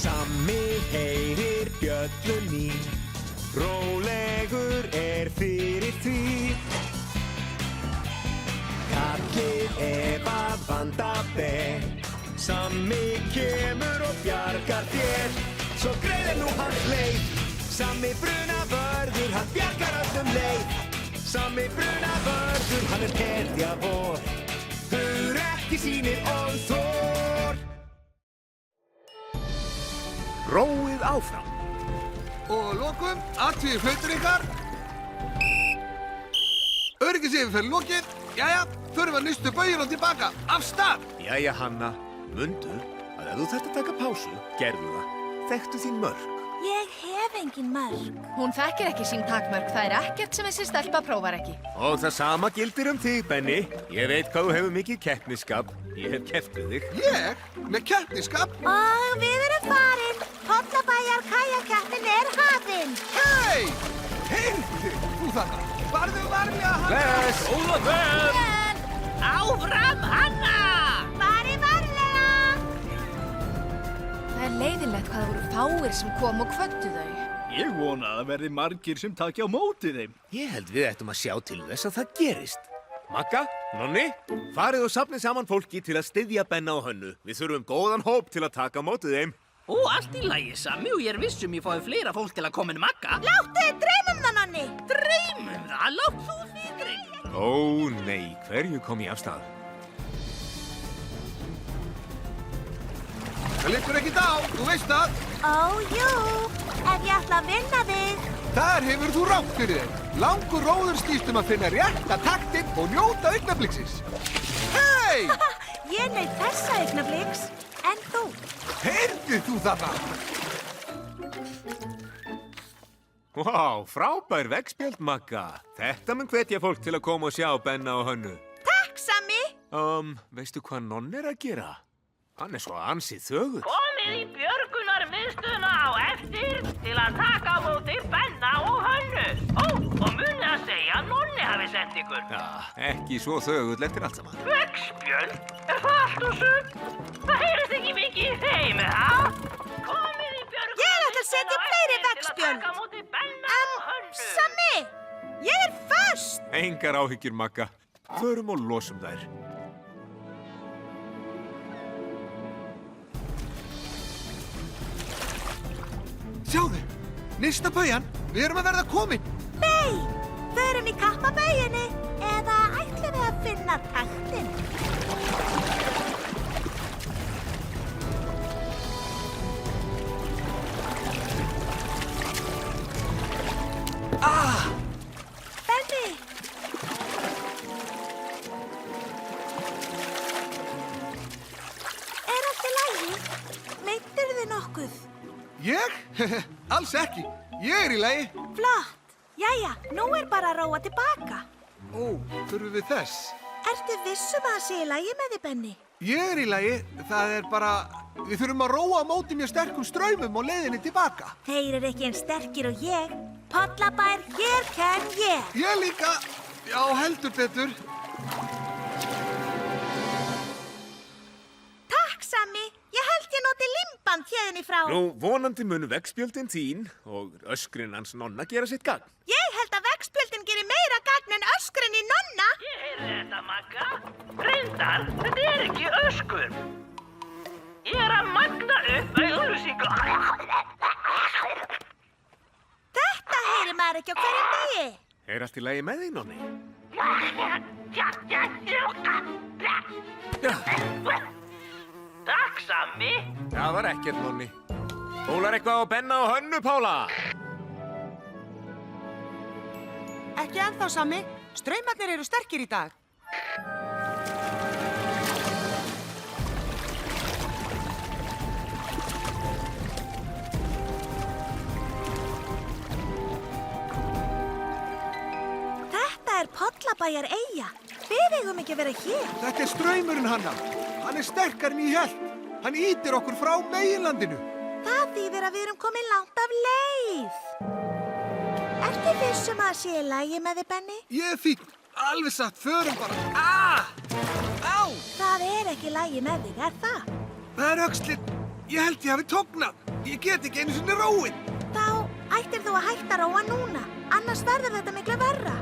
Sammi heyrir bjöllunni, rólegur fyrir því. Kallið að vanda ber, Sammi kemur og bjargar þér. Svo greiðir nú hans leið, Sammi brunavörður, hann bjargar öllum leið. Sammi brunavörður, hann hetja vor, ekki sýnir og þor. Róið áfram. Og lokum, athugið flautur ykkar. Öryggisyfirferð lokið. Jæja, förum að nystu bauginn og tilbaka. Af stað! Jæja, Hanna, mundu að ef þú þarft að taka pásu, gerðu það. Þekktu þín mörk. Ég hef engin mörk. Hún þekkir ekki sín takmörk, það ekkert sem þessi stelpa prófar ekki. Og það sama gildir þig, Benni. Ég veit hvað þú hefur mikið keppnisskap. Ég hef keppt við þig. Ég? Með keppnisskap? Og við erum farin. Pollabæjar kajakkeppnin hafin. Hei! Heyrðu, þú þarna. Farðu varlega, Hanna. Bless! Góða ferð! Áfram, Hanna! Fari varlega. Það leiðinlegt hvað það voru fáir sem kom og kvöddu þau. Ég vona að það verði margir sem taki á móti þeim. Ég held við ættum að sjá til þess að það gerist. Magga, Nonni, farið og safnið saman fólki til að styðja Benna og Hönnu. Við þurfum góðan hóp til að taka á móti þeim. Ó, allt í lagi, Sammi, og ég viss ég fái fleira fólk til að koma en Magga. Láttu þið dreymum það, Nonni. Dreymum það? Látt þú því dreymum. Ó, nei, hverju kom ég af stað? Það liggur ekkert á, þú veist það. Ó, jú. Ef ég ætla að vinna þig. Þar hefur þú rangt fyrir þig. Langur róður snýst að finna rétta taktinn og njóta augnabliksins. Hei! Ég naut þessa augnabliks, en þú? Heyrðu þú þarna? Vá, frábær veggspjald, Magga. Þetta mun hvetja fólk til að koma og sjá Benna og Hönnu. Takk, Sammi. Veistu hvað Nonni er að gera? Hann er svo ansið þögull. Komið í björgunarmiðstöðina á eftir til að taka á móti Benna og Hönnu. Ó, og munið að segja að Nonni hafi sent ykkur. Já, ekki svo þögull eftir allt saman. Veggspjöld? Er það allt og sumt? Það heyrist ekki mikið í þeim, eða? Komið í björgunarmiðstöðina Ég ætla að setja fleiri til að veggspjöld. taka á móti Benna og Hönnu. Sammi, ég er föst. Engar áhyggjur, Magga. Förum og losum þær. Sjáðu, nyrsta baujan, við erum að verða komin. Nei, förum í kappabauginni eða ætlum við að finna taktinn. Benni! Er allt í lagi? Meiddirðu nokkuð? Ég? Alls ekki. Ég er í lagi. Flott! Jæja, nú er bara að róa tilbaka. Ó, þurfum við þess? Ertu vissum að það sé í lagi með þig, Benni? Ég er í lagi. Það er bara... Við þurfum að róa á móti mjög sterkum straumum og leiðinni tilbaka. Þeir eru ekki eins sterkir og ég. Pollabær, hér kem ég. Ég líka. Já, heldur betur. Takk, Sammi. Ég held ég noti limban hérðinni frá. Nú, vonandi mun veggspjöldin þín og öskrin hans Nonna gera sitt gagn. Ég held að veggspjöldin gerir meira gagn en öskrin í Nonna. Ég heyrði þetta, Magga. Reyndar, þetta er ekki öskur. Ég er að magna upp auglýsingu. Þetta heyrir maður ekki á hverjum degi. Er allt í lagi með þig, Nonni? Takk, Sammi. Það var ekkert, Nonni. Bólar eitthvað á Benna og Hönnu, Pála? Ekki ennþá, Sammi. Straumarnir eru sterkir í dag. Þetta er Pollabæjar eyja. Við eigum ekki að vera hér. Þetta er straumurinn, Hanna. Hann er sterkar en ég held. Hann ýtir okkur frá meginlandinu. Það þýðir að við erum komin langt af leið. Ertu vissum að það sé í lagi með þig, Benni? Ég er fínn. Alveg satt, förum bara. Ah! Á! Það er ekki í lagi með þig, er það? Það er öxlinn. Ég held ég hafi tóknað. Ég get ekki einu sinni róið. Þá ættir þú að hætta að róa núna. Annars verður þetta miklu verra.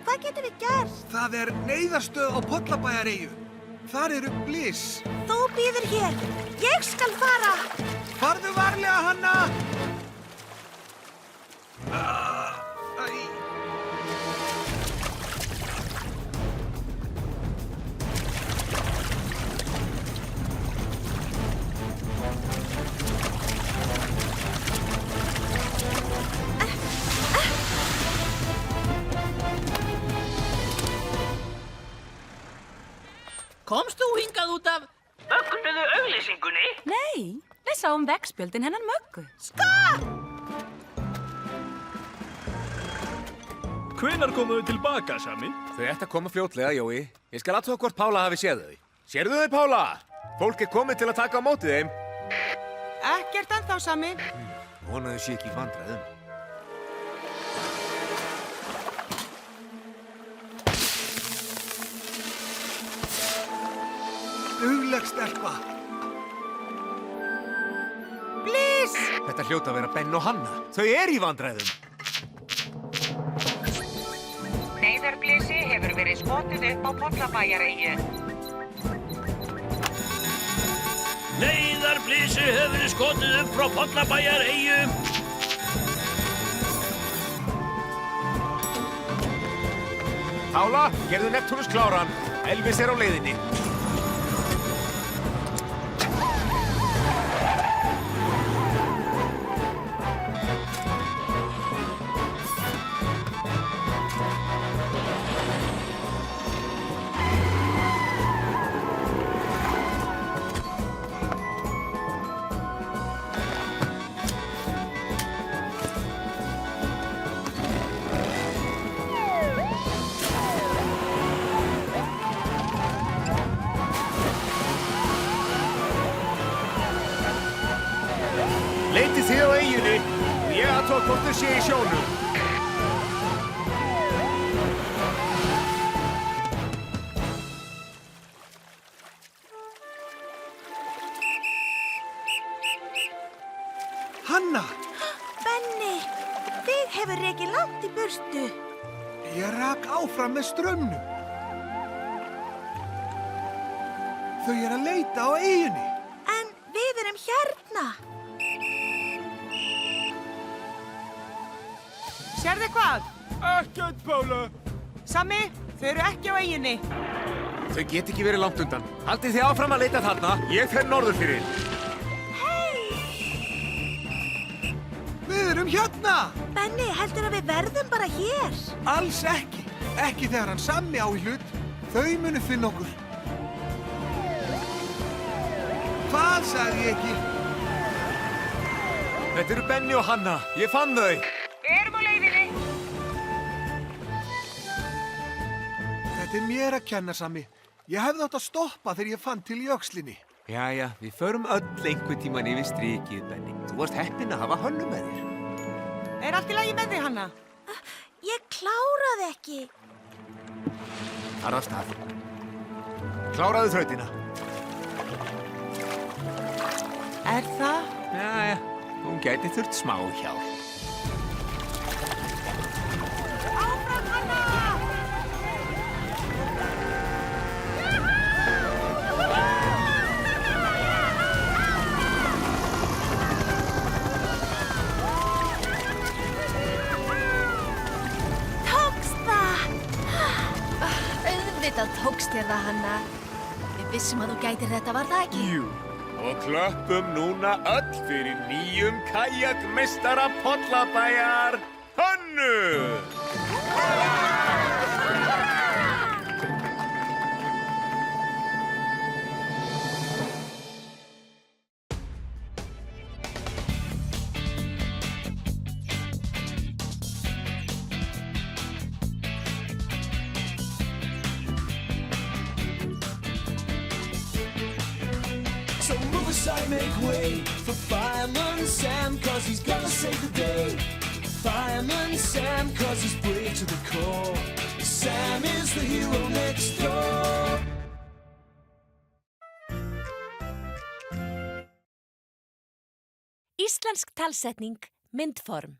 Hvað getum við gert? Það er neyðarstöð á Pollabæjareyju. Þar eru Bliss. Þú bíður hér. Ég skal fara. Farðu varlega, Hanna! Komst þú hingað út af... Mögnuðu auglýsingunni? Nei, við sáum veggspjöldin hennar Möggu. Hvenær komuðu tilbaka, Sami? Þau ætti að koma fljótlega, Jói. Ég skal athuga hvort Pála hafi séð þau. Sérðu þau, Pála? Fólk er komið til að taka á móti þeim. Ekkert ennþá, Sami. Vonaðu sé ekki í vandræðum. Dugleg stelpa. Bliss! Þetta hljóta að vera Ben og Hanna. Þau eru í vandræðum. Neyðarblísi hefur verið skotið upp á Pollabæjareyju. Neyðarblísi hefur verið skotið upp frá Pollabæjareyju. Pála, gerðu Neptúnus kláran. Elvis er á leiðinni. Leitið þið á eyjunni og ég athuga hvort þau sé í sjónum. Hanna! Benni, þig hefur rekið langt í burtu. Ég rak áfram með straumnum. Þau eru að leita á eyjunni. En við erum hérna. Sérðu hvað? Ekkert, Pála. Sami, þau eru ekki á eyjunni. Þau get ekki verið langt undan. Haldið þið áfram að leita þarna. Ég fer norður fyrir. Við erum hérna! Benni, heldur að við verðum bara hér? Alls ekki. Ekki þegar hann Sammi á í hlut. Þau munu finna okkur. Hvað sagði ég ekki? Þetta eru Benni og Hanna. Ég fann þau. Við erum á leiðinni. Þetta er mér að kenna, Sammi. Ég hefði átt að stoppa þegar ég fann til í öxlinni. Jæja, við förum öll einhvern tíman yfir strikið, Benni. Þú varst heppinn að hafa Hönnu með þér. Er allt í lagi með þig, Hanna? Ég kláraði ekki. Þar af stað. Kláraðu þrautina. Er það? Jæja, hún gæti þurft smá hjálp. Áfram, Hanna! Tókst það! Auðvitað tókst þér það, Hanna. Við vissum að þú gætir þetta, var það ekki? Jú. Og klöppum núna öll fyrir nýjum kajakmeistara Pollabæjar, Hönnu! So move aside, make way for Fireman Sam, cause he's gonna save the day. Fireman Sam, cause he's brave to the core. Sam is the hero next door. Íslensk talsetning, myndform.